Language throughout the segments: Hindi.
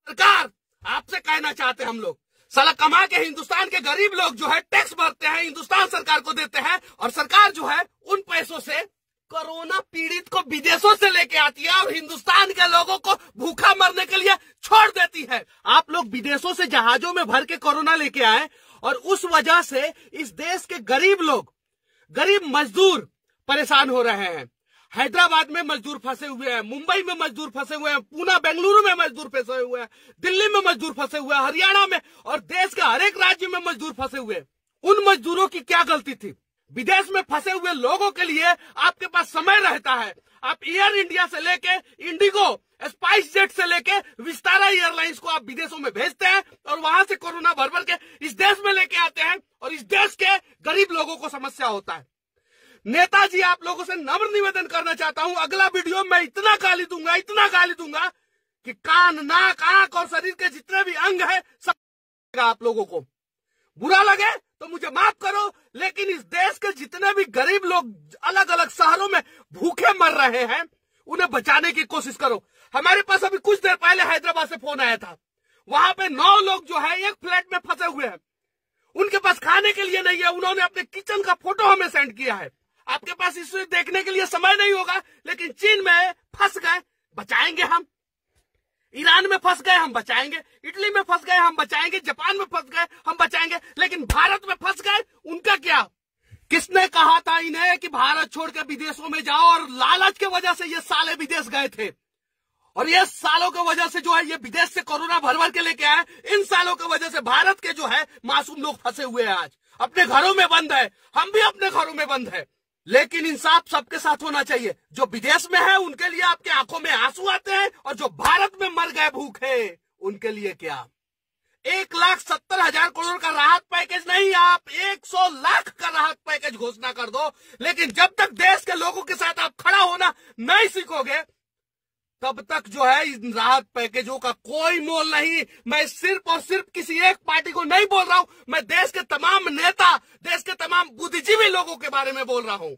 सरकार, आपसे कहना चाहते हैं हम लोग, साला कमा के हिंदुस्तान के गरीब लोग जो है टैक्स भरते हैं, हिंदुस्तान सरकार को देते हैं, और सरकार जो है उन पैसों से कोरोना पीड़ित को विदेशों से लेके आती है और हिंदुस्तान के लोगों को भूखा मरने के लिए छोड़ देती है। आप लोग विदेशों से जहाजों में भर के कोरोना लेके आए और उस वजह से इस देश के गरीब लोग, गरीब मजदूर परेशान हो रहे हैं। हैदराबाद में मजदूर फंसे हुए हैं, मुंबई में मजदूर फंसे हुए हैं, पूना बेंगलुरु में मजदूर फंसे हुए हैं, दिल्ली में मजदूर फंसे हुए हैं, हरियाणा में और देश के हर एक राज्य में मजदूर फंसे हुए हैं। उन मजदूरों की क्या गलती थी? विदेश में फंसे हुए लोगों के लिए आपके पास समय रहता है। आप एयर इंडिया से लेके इंडिगो, स्पाइस जेट से लेके विस्तारा एयरलाइंस को आप विदेशों में भेजते हैं और वहां से कोरोना भर भर के इस देश में लेके आते हैं और इस देश के गरीब लोगों को समस्या होता है। नेताजी, आप लोगों से नम्र निवेदन करना चाहता हूं, अगला वीडियो में इतना गाली दूंगा कि कान, नाक, आंख और शरीर के जितने भी अंग है सब आप लोगों को बुरा लगे तो मुझे माफ करो, लेकिन इस देश के जितने भी गरीब लोग अलग अलग शहरों में भूखे मर रहे हैं उन्हें बचाने की कोशिश करो। हमारे पास अभी कुछ देर पहले हैदराबाद से फोन आया था, वहां पे 9 लोग जो है एक फ्लैट में फंसे हुए हैं, उनके पास खाने के लिए नहीं है। उन्होंने अपने किचन का फोटो हमें सेंड किया है। आपके पास इसे देखने के लिए समय नहीं होगा, लेकिन चीन में फंस गए, बचाएंगे हम। ईरान में फंस गए, हम बचाएंगे। इटली में फंस गए, हम बचाएंगे। जापान में फंस गए, हम बचाएंगे। लेकिन भारत में फंस गए, उनका क्या? किसने कहा था इन्हें कि भारत छोड़ के विदेशों में जाओ? और लालच के वजह से ये साले विदेश गए थे, और ये सालों की वजह से जो है ये विदेश से कोरोना भर भर के लेके आए। इन सालों की वजह से भारत के जो है मासूम लोग फंसे हुए हैं, आज अपने घरों में बंद है। हम भी अपने घरों में बंद है, लेकिन इंसाफ सबके साथ होना चाहिए। जो विदेश में है उनके लिए आपके आंखों में आंसू आते हैं, और जो भारत में मर गए भूखे उनके लिए क्या? 1,70,000 करोड़ का राहत पैकेज नहीं, आप 100 लाख का राहत पैकेज घोषणा कर दो। लेकिन जब तक देश के लोगों के साथ आप खड़ा होना नहीं सीखोगे, तब तक जो है इन राहत पैकेजों का कोई मोल नहीं। मैं सिर्फ और सिर्फ किसी एक पार्टी को नहीं बोल रहा हूं, मैं देश के तमाम नेता, देश के तमाम बुद्धिजीवी लोगों के बारे में बोल रहा हूं।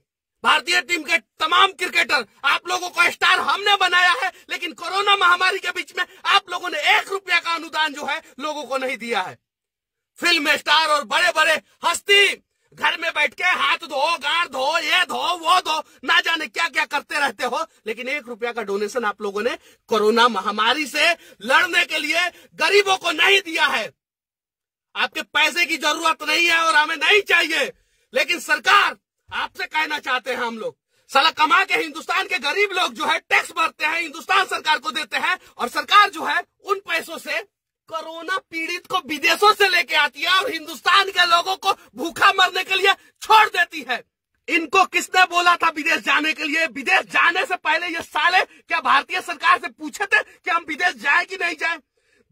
भारतीय टीम के तमाम क्रिकेटर, आप लोगों को स्टार हमने बनाया है, लेकिन कोरोना महामारी के बीच में आप लोगों ने 1 रुपया का अनुदान जो है लोगों को नहीं दिया है। फिल्म स्टार और बड़े बड़े हस्ती घर में बैठ के हाथ धो, गांड धो, ये धो, वो धो, ना जाने क्या क्या करते रहते हो, लेकिन 1 रुपया का डोनेशन आप लोगों ने कोरोना महामारी से लड़ने के लिए गरीबों को नहीं दिया है। आपके पैसे की जरूरत नहीं है और हमें नहीं चाहिए, लेकिन सरकार, आपसे कहना चाहते हैं हम लोग, साला कमा के हिंदुस्तान के गरीब लोग जो है टैक्स भरते हैं, हिंदुस्तान सरकार को देते हैं, और सरकार जो है उन पैसों से कोरोना पीड़ित को विदेशों से लेके आती है और हिंदुस्तान के लोगों को भूखा मरने के लिए छोड़ देती है। इनको किसने बोला था विदेश जाने के लिए? विदेश जाने से पहले ये साले क्या भारतीय सरकार से पूछे थे कि हम विदेश जाए कि नहीं जाए?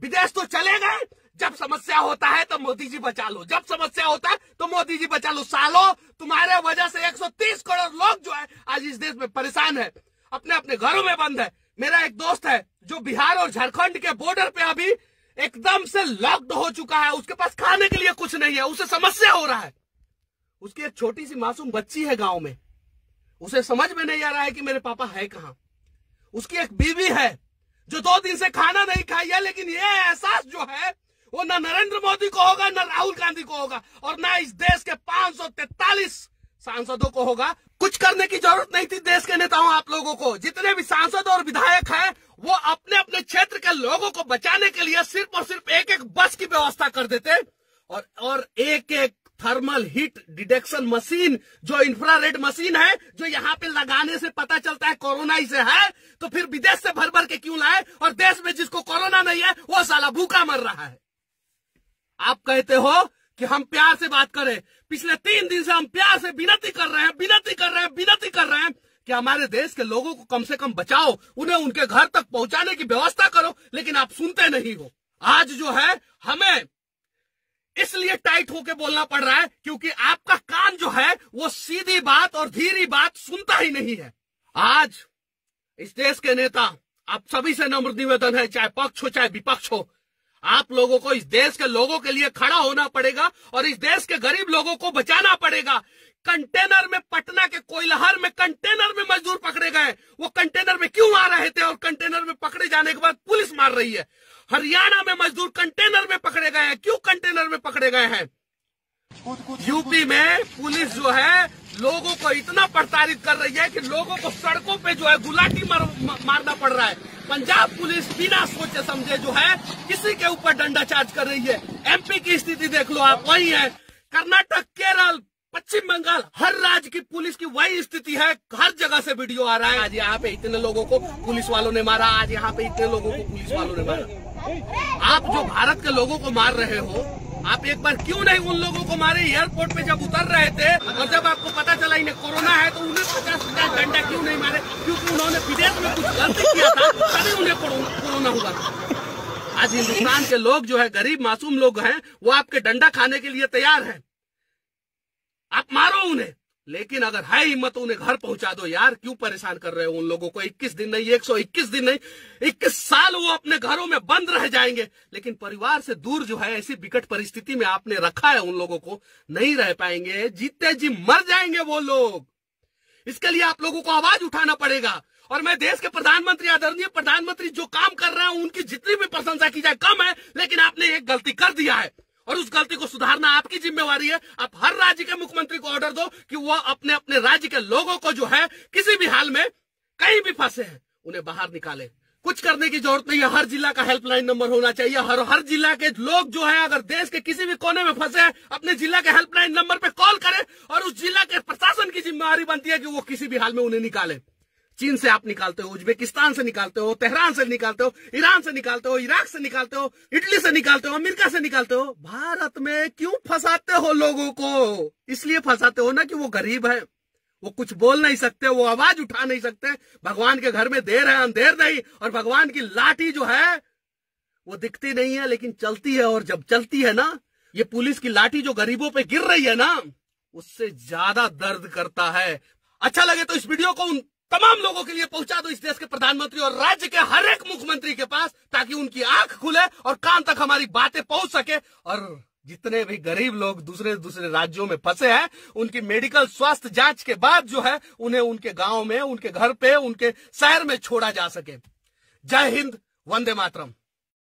विदेश तो चले गए। जब समस्या होता है तो मोदी जी बचा लो, जब समस्या होता है तो मोदी जी बचा लो। सालों, तुम्हारे वजह से 130 करोड़ लोग जो है आज इस देश में परेशान है, अपने अपने घरों में बंद है। मेरा एक दोस्त है जो बिहार और झारखंड के बॉर्डर पे अभी एकदम से लॉक्ड हो चुका है, उसके पास खाने के लिए कुछ नहीं है, उसे समस्या हो रहा है। उसकी एक छोटी सी मासूम बच्ची है गांव में, उसे समझ में नहीं आ रहा है कि मेरे पापा है कहां। उसकी एक बीवी है जो 2 दिन से खाना नहीं खाई है, लेकिन ये एहसास जो है वो न नरेंद्र मोदी को होगा, न राहुल गांधी को होगा, और न इस देश के 543 सांसदों को होगा। कुछ करने की जरूरत नहीं थी देश के नेताओं, आप लोगों को। जितने भी सांसद और विधायक हैं वो अपने अपने क्षेत्र के लोगों को बचाने के लिए सिर्फ और सिर्फ एक एक बस की व्यवस्था कर देते, और एक एक थर्मल हीट डिटेक्शन मशीन, जो इंफ्रारेड मशीन है, जो यहाँ पे लगाने से पता चलता है कोरोना ही से है, तो फिर विदेश से भर भर के क्यों लाए? और देश में जिसको कोरोना नहीं है वो साला भूखा मर रहा है। आप कहते हो कि हम प्यार से बात करें, पिछले 3 दिन से हम प्यार से विनती कर रहे हैं कि हमारे देश के लोगों को कम से कम बचाओ, उन्हें उनके घर तक पहुंचाने की व्यवस्था करो, लेकिन आप सुनते नहीं हो। आज जो है हमें इसलिए टाइट होके बोलना पड़ रहा है क्योंकि आपका कान जो है वो सीधी बात और धीरी बात सुनता ही नहीं है। आज इस देश के नेता, आप सभी से नम्र निवेदन है, चाहे पक्ष हो चाहे विपक्ष हो, आप लोगों को इस देश के लोगों के लिए खड़ा होना पड़ेगा और इस देश के गरीब लोगों को बचाना पड़ेगा। कंटेनर में, पटना के कोइलहर में कंटेनर में मजदूर पकड़े गए, वो कंटेनर में क्यों आ रहे थे और कंटेनर में पकड़े जाने के बाद पुलिस मार रही है। हरियाणा में मजदूर कंटेनर में पकड़े गए हैं। क्यों कंटेनर में पकड़े गए हैं? यूपी में पुलिस जो है लोगों को इतना प्रताड़ित कर रही है कि लोगों को सड़कों पे जो है गुलाटी मारना पड़ रहा है। पंजाब पुलिस बिना सोचे समझे जो है किसी के ऊपर डंडा चार्ज कर रही है। एमपी की स्थिति देख लो आप, वही है। कर्नाटक, केरल, पश्चिम बंगाल, हर राज्य की पुलिस की वही स्थिति है। हर जगह से वीडियो आ रहा है, आज यहाँ पे इतने लोगों को पुलिस वालों ने मारा, आज यहाँ पे इतने लोगों को पुलिस वालों ने मारा। आप जो भारत के लोगों को मार रहे हो, आप एक बार क्यों नहीं उन लोगों को मारे? एयरपोर्ट पे जब उतर रहे थे और जब आपको पता चला इन्हें कोरोना है तो उन्हें 50-50 डंडा क्यों नहीं मारे? क्योंकि उन्होंने विदेश में कुछ गलती किया था, तभी उन्हें कोरोना हुआ था। आज हिंदुस्तान के लोग जो है, गरीब मासूम लोग हैं, वो आपके डंडा खाने के लिए तैयार है। आप मारो उन्हें, लेकिन अगर है हिम्मत तो उन्हें घर पहुंचा दो यार। क्यों परेशान कर रहे हो उन लोगों को? 21 दिन नहीं, 121 दिन नहीं, 21 साल वो अपने घरों में बंद रह जाएंगे, लेकिन परिवार से दूर जो है ऐसी विकट परिस्थिति में आपने रखा है उन लोगों को, नहीं रह पाएंगे, जीते जी मर जाएंगे वो लोग। इसके लिए आप लोगों को आवाज उठाना पड़ेगा। और मैं देश के प्रधानमंत्री, आदरणीय प्रधानमंत्री जो काम कर रहे हैं उनकी जितनी भी प्रशंसा की जाए कम है, लेकिन आपने एक गलती कर दिया है और उस गलती को सुधारना आपकी जिम्मेवारी है। आप हर राज्य के मुख्यमंत्री को ऑर्डर दो कि वह अपने अपने राज्य के लोगों को जो है किसी भी हाल में कहीं भी फंसे हैं उन्हें बाहर निकाले। कुछ करने की जरूरत नहीं है, हर जिला का हेल्पलाइन नंबर होना चाहिए। हर जिला के लोग जो है अगर देश के किसी भी कोने में फंसे हैं, अपने जिला के हेल्पलाइन नंबर पे कॉल करें और उस जिला के प्रशासन की जिम्मेवारी बनती है कि वो किसी भी हाल में उन्हें निकाले। चीन से आप निकालते हो, उज्बेकिस्तान से निकालते हो, तेहरान से निकालते हो, ईरान से निकालते हो, इराक से निकालते हो, इटली से निकालते हो, अमेरिका से निकालते हो। भारत में क्यों फंसाते हो लोगों को? इसलिए फंसाते हो ना कि वो गरीब है, वो कुछ बोल नहीं सकते, वो आवाज उठा नहीं सकते। भगवान के घर में देर है अंधेर नहीं, और भगवान की लाठी जो है वो दिखती नहीं है लेकिन चलती है। और जब चलती है ना, ये पुलिस की लाठी जो गरीबों पे गिर रही है ना, उससे ज्यादा दर्द करता है। अच्छा लगे तो इस वीडियो को उन तमाम लोगों के लिए पहुंचा दो, इस देश के प्रधानमंत्री और राज्य के हर एक मुख्यमंत्री के पास, ताकि उनकी आंख खुले और कान तक हमारी बातें पहुंच सके। और जितने भी गरीब लोग दूसरे राज्यों में फंसे हैं, उनकी मेडिकल स्वास्थ्य जांच के बाद जो है उन्हें उनके गांव में, उनके घर पे, उनके शहर में छोड़ा जा सके। जय हिंद, वंदे मातरम।